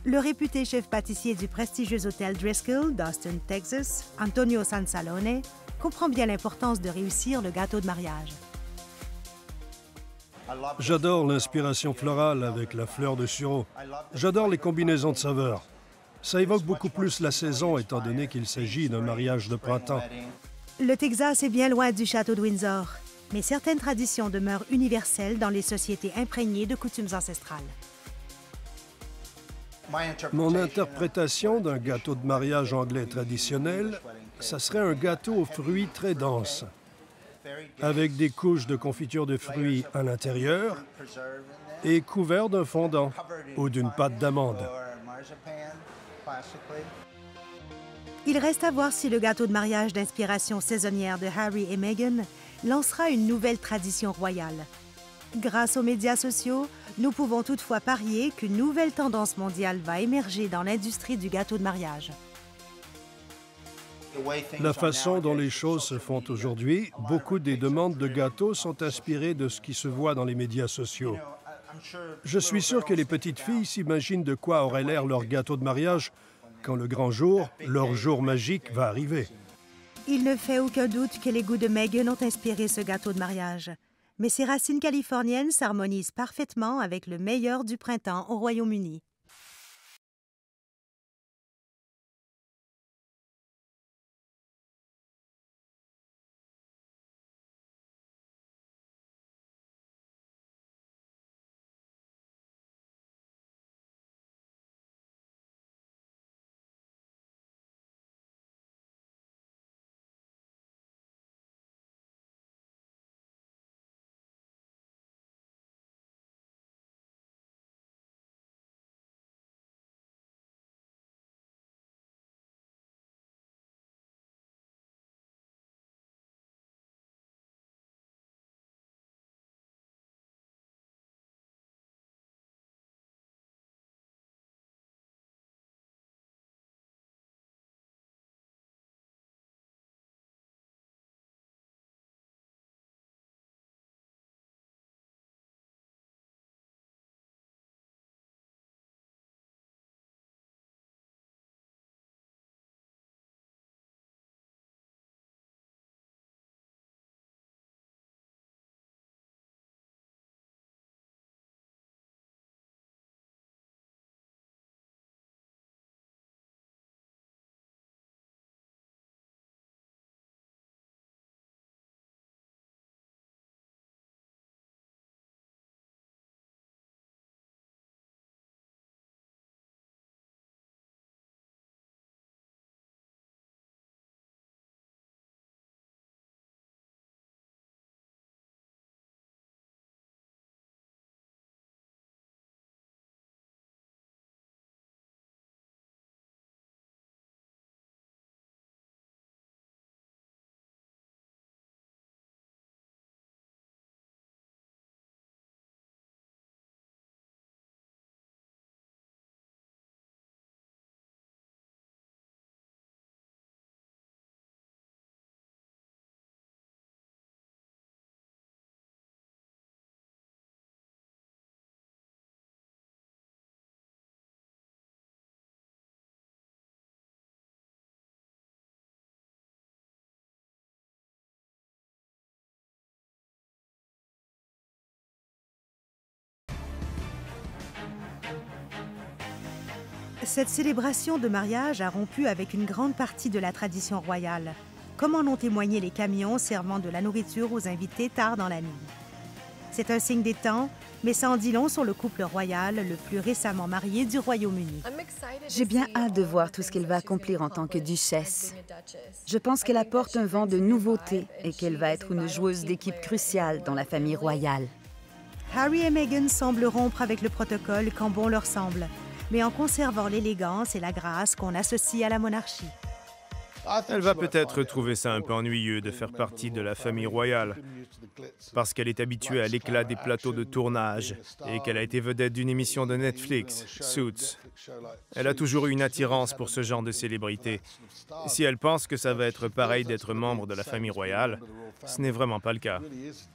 Le réputé chef pâtissier du prestigieux hôtel Driscoll d'Austin, Texas, Antonio Sansalone, comprend bien l'importance de réussir le gâteau de mariage. J'adore l'inspiration florale avec la fleur de sureau. J'adore les combinaisons de saveurs. Ça évoque beaucoup plus la saison étant donné qu'il s'agit d'un mariage de printemps. Le Texas est bien loin du château de Windsor, mais certaines traditions demeurent universelles dans les sociétés imprégnées de coutumes ancestrales. Mon interprétation d'un gâteau de mariage anglais traditionnel, ça serait un gâteau aux fruits très dense, avec des couches de confiture de fruits à l'intérieur et couvert d'un fondant ou d'une pâte d'amande. Il reste à voir si le gâteau de mariage d'inspiration saisonnière de Harry et Meghan lancera une nouvelle tradition royale. Grâce aux médias sociaux, nous pouvons toutefois parier qu'une nouvelle tendance mondiale va émerger dans l'industrie du gâteau de mariage. La façon dont les choses se font aujourd'hui, beaucoup des demandes de gâteaux sont inspirées de ce qui se voit dans les médias sociaux. Je suis sûr que les petites filles s'imaginent de quoi aurait l'air leur gâteau de mariage quand le grand jour, leur jour magique, va arriver. Il ne fait aucun doute que les goûts de Meghan ont inspiré ce gâteau de mariage. Mais ses racines californiennes s'harmonisent parfaitement avec le meilleur du printemps au Royaume-Uni. Cette célébration de mariage a rompu avec une grande partie de la tradition royale, comme en ont témoigné les camions servant de la nourriture aux invités tard dans la nuit. C'est un signe des temps, mais ça en dit long sur le couple royal le plus récemment marié du Royaume-Uni. J'ai bien hâte de voir tout ce qu'elle va accomplir en tant que duchesse. Je pense qu'elle apporte un vent de nouveauté et qu'elle va être une joueuse d'équipe cruciale dans la famille royale. Harry et Meghan semblent rompre avec le protocole quand bon leur semble, mais en conservant l'élégance et la grâce qu'on associe à la monarchie. Elle va peut-être trouver ça un peu ennuyeux de faire partie de la famille royale, parce qu'elle est habituée à l'éclat des plateaux de tournage et qu'elle a été vedette d'une émission de Netflix, Suits. Elle a toujours eu une attirance pour ce genre de célébrité. Si elle pense que ça va être pareil d'être membre de la famille royale, ce n'est vraiment pas le cas.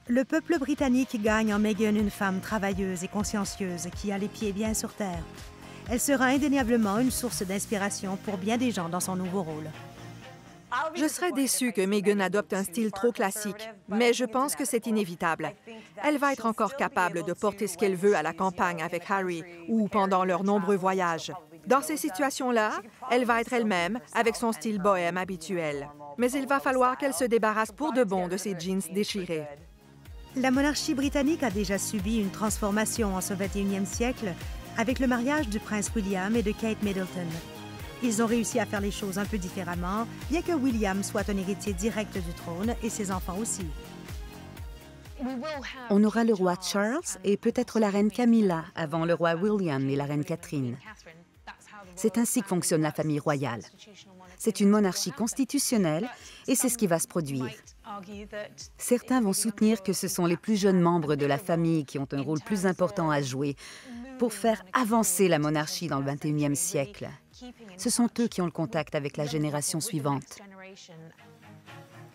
Le peuple britannique gagne en Meghan une femme travailleuse et consciencieuse qui a les pieds bien sur terre. Elle sera indéniablement une source d'inspiration pour bien des gens dans son nouveau rôle. Je serais déçue que Meghan adopte un style trop classique, mais je pense que c'est inévitable. Elle va être encore capable de porter ce qu'elle veut à la campagne avec Harry ou pendant leurs nombreux voyages. Dans ces situations-là, elle va être elle-même avec son style bohème habituel. Mais il va falloir qu'elle se débarrasse pour de bon de ses jeans déchirés. La monarchie britannique a déjà subi une transformation en ce 21e siècle avec le mariage du prince William et de Kate Middleton. Ils ont réussi à faire les choses un peu différemment, bien que William soit un héritier direct du trône et ses enfants aussi. On aura le roi Charles et peut-être la reine Camilla avant le roi William et la reine Catherine. C'est ainsi que fonctionne la famille royale. C'est une monarchie constitutionnelle et c'est ce qui va se produire. Certains vont soutenir que ce sont les plus jeunes membres de la famille qui ont un rôle plus important à jouer pour faire avancer la monarchie dans le 21e siècle. Ce sont eux qui ont le contact avec la génération suivante.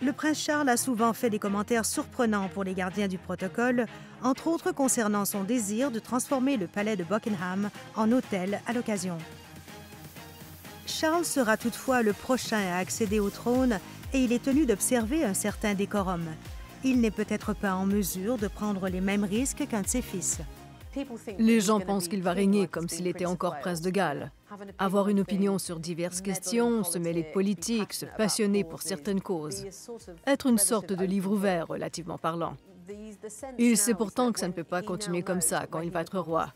Le prince Charles a souvent fait des commentaires surprenants pour les gardiens du protocole, entre autres concernant son désir de transformer le palais de Buckingham en hôtel à l'occasion. Charles sera toutefois le prochain à accéder au trône et il est tenu d'observer un certain décorum. Il n'est peut-être pas en mesure de prendre les mêmes risques qu'un de ses fils. Les gens pensent qu'il va régner comme s'il était encore prince de Galles. Avoir une opinion sur diverses questions, se mêler de politique, se passionner pour certaines causes. Être une sorte de livre ouvert, relativement parlant. Il sait pourtant que ça ne peut pas continuer comme ça quand il va être roi.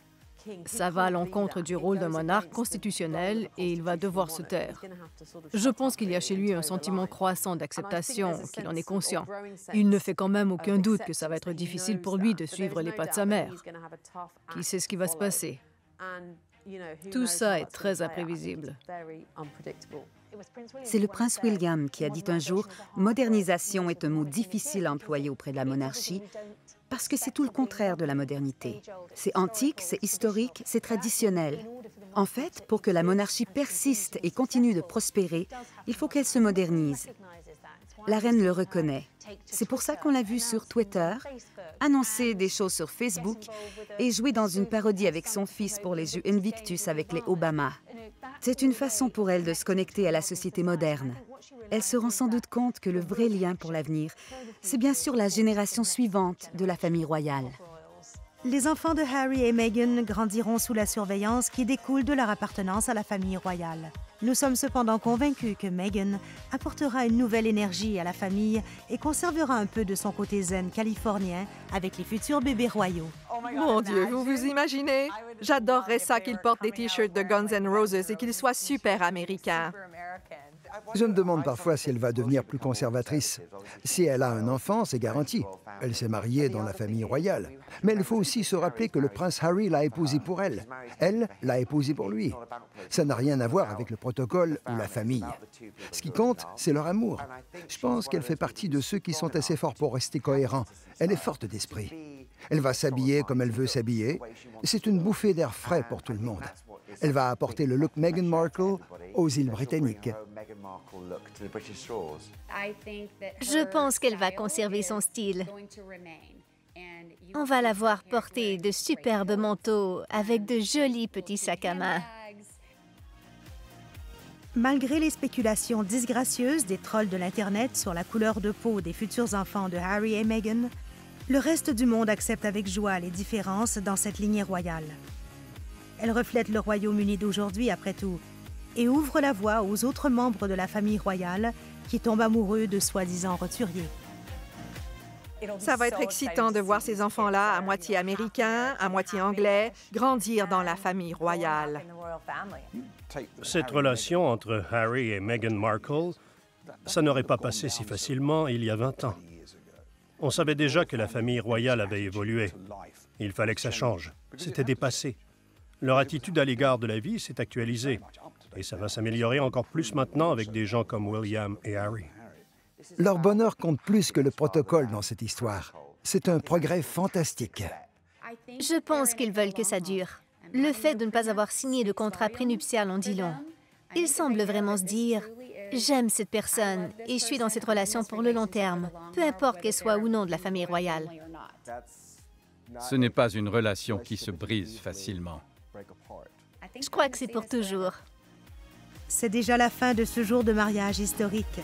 Ça va à l'encontre du rôle d'un monarque constitutionnel et il va devoir se taire. Je pense qu'il y a chez lui un sentiment croissant d'acceptation, qu'il en est conscient. Il ne fait quand même aucun doute que ça va être difficile pour lui de suivre les pas de sa mère. Qui sait ce qui va se passer? Tout ça est très imprévisible. C'est le prince William qui a dit un jour « Modernisation est un mot difficile à employer auprès de la monarchie parce que c'est tout le contraire de la modernité. C'est antique, c'est historique, c'est traditionnel. En fait, pour que la monarchie persiste et continue de prospérer, il faut qu'elle se modernise. La reine le reconnaît. C'est pour ça qu'on l'a vu sur Twitter, annoncer des choses sur Facebook et jouer dans une parodie avec son fils pour les Jeux Invictus avec les Obama. C'est une façon pour elle de se connecter à la société moderne. Elle se rend sans doute compte que le vrai lien pour l'avenir, c'est bien sûr la génération suivante de la famille royale. Les enfants de Harry et Meghan grandiront sous la surveillance qui découle de leur appartenance à la famille royale. Nous sommes cependant convaincus que Meghan apportera une nouvelle énergie à la famille et conservera un peu de son côté zen californien avec les futurs bébés royaux. Mon Dieu, vous vous imaginez? J'adorerais ça qu'il porte des t-shirts de Guns N' Roses et qu'il soit super américain. Je me demande parfois si elle va devenir plus conservatrice. Si elle a un enfant, c'est garanti. Elle s'est mariée dans la famille royale. Mais il faut aussi se rappeler que le prince Harry l'a épousée pour elle. Elle l'a épousée pour lui. Ça n'a rien à voir avec le protocole ou la famille. Ce qui compte, c'est leur amour. Je pense qu'elle fait partie de ceux qui sont assez forts pour rester cohérents. Elle est forte d'esprit. Elle va s'habiller comme elle veut s'habiller. C'est une bouffée d'air frais pour tout le monde. Elle va apporter le look Meghan Markle aux îles britanniques. Je pense qu'elle va conserver son style. On va la voir porter de superbes manteaux avec de jolis petits sacs à main. Malgré les spéculations disgracieuses des trolls de l'Internet sur la couleur de peau des futurs enfants de Harry et Meghan, le reste du monde accepte avec joie les différences dans cette lignée royale. Elle reflète le Royaume-Uni d'aujourd'hui, après tout, et ouvre la voie aux autres membres de la famille royale qui tombent amoureux de soi-disant roturiers. Ça va être excitant de voir ces enfants-là, à moitié américains, à moitié anglais, grandir dans la famille royale. Cette relation entre Harry et Meghan Markle, ça n'aurait pas passé si facilement il y a 20 ans. On savait déjà que la famille royale avait évolué. Il fallait que ça change. C'était dépassé. Leur attitude à l'égard de la vie s'est actualisée. Et ça va s'améliorer encore plus maintenant avec des gens comme William et Harry. Leur bonheur compte plus que le protocole dans cette histoire. C'est un progrès fantastique. Je pense qu'ils veulent que ça dure. Le fait de ne pas avoir signé de contrat prénuptial en dit long. Ils semblent vraiment se dire « J'aime cette personne et je suis dans cette relation pour le long terme, peu importe qu'elle soit ou non de la famille royale. » Ce n'est pas une relation qui se brise facilement. Je crois que c'est pour toujours. C'est déjà la fin de ce jour de mariage historique.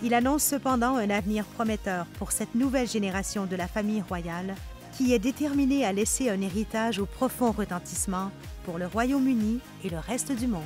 Il annonce cependant un avenir prometteur pour cette nouvelle génération de la famille royale qui est déterminée à laisser un héritage au profond retentissement pour le Royaume-Uni et le reste du monde.